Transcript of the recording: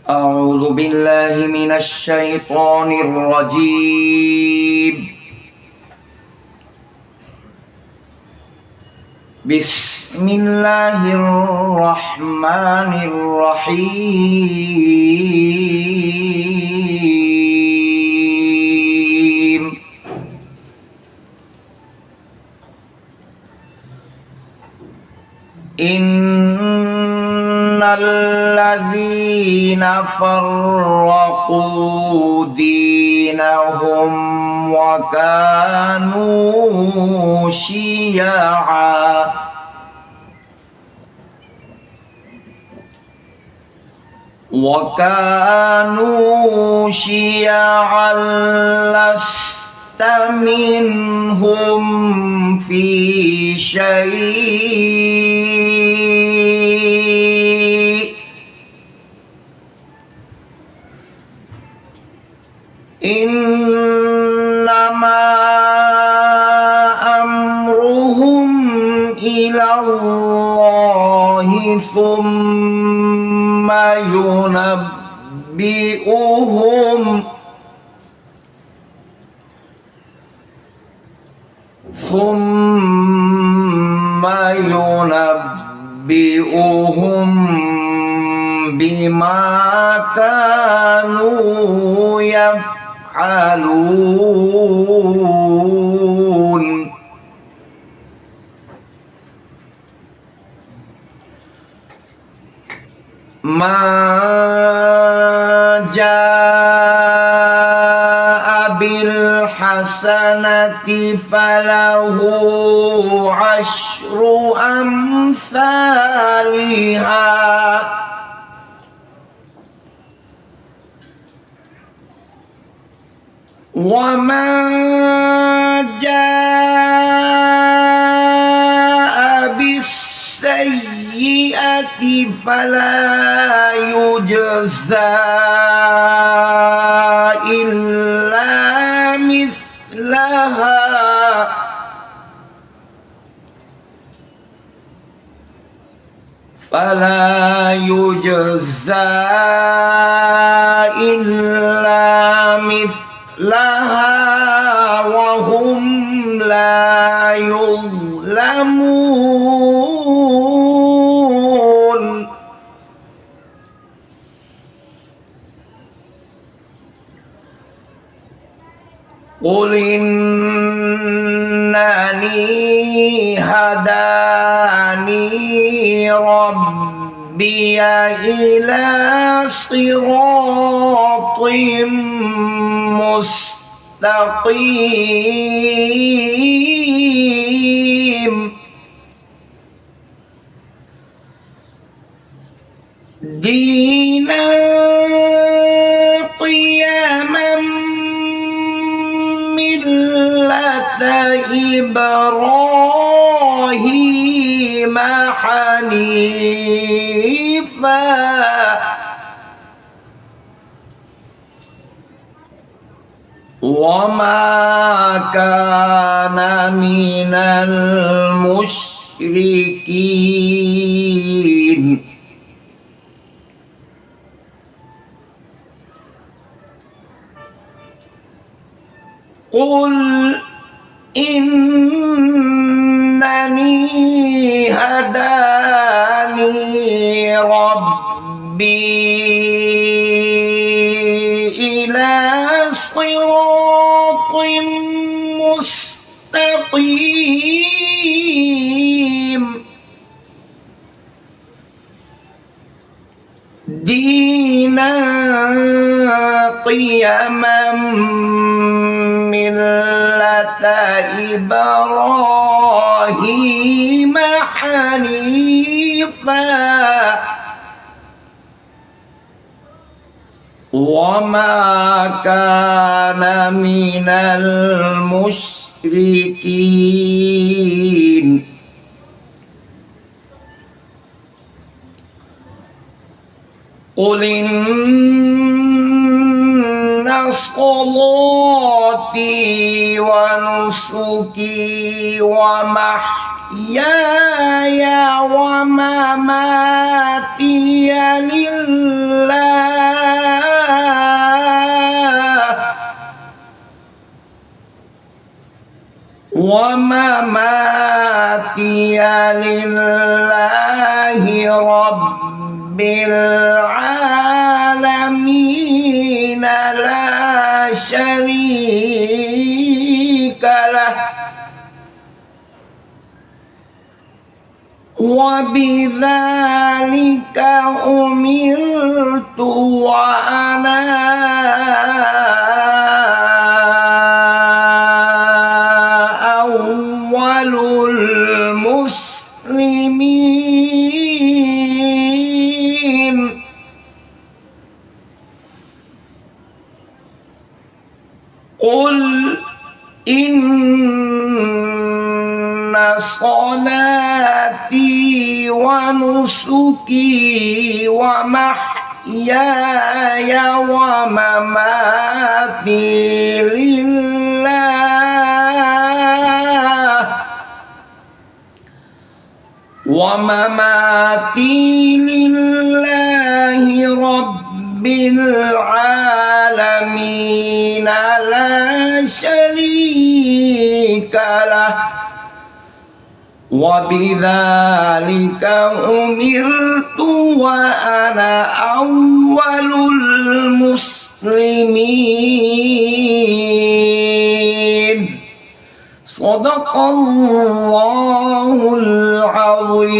أعوذ بالله من الشيطان الرجيم. بسم الله الرحمن الرحيم. إن الذين فرقوا دينهم وكانوا شيعا لست منهم في شيء إنما أمرهم إلى الله ثم ينبئهم بما كانوا يفعلون. ما جاء بالحسنة فله عشر أمثالها وما جاء بالسيئة فلا يجزى إلا مثلها وهم لا يظلمون. قل إنني هداني ربي إلى صراط مستقيم دينا قيما ملة إبراهيم حنيفا وما كان من المشركين. قل إنني هداني ربي إلى صراط مستقيم دينا قيما ملة إبراهيم حنيفا وما كان من المشركين. قل إن صلاتي ونسكي ومحياي ومماتي لله لله رب العالمين لا شريك له وبذلك أمرت وأنا أول المسلمين. قل إن صلاتي ونسكي ومحياي ومماتي لله رب العالمين لا شريك له وبذلك أمرت وأنا أول المسلمين. صدق الله العظيم.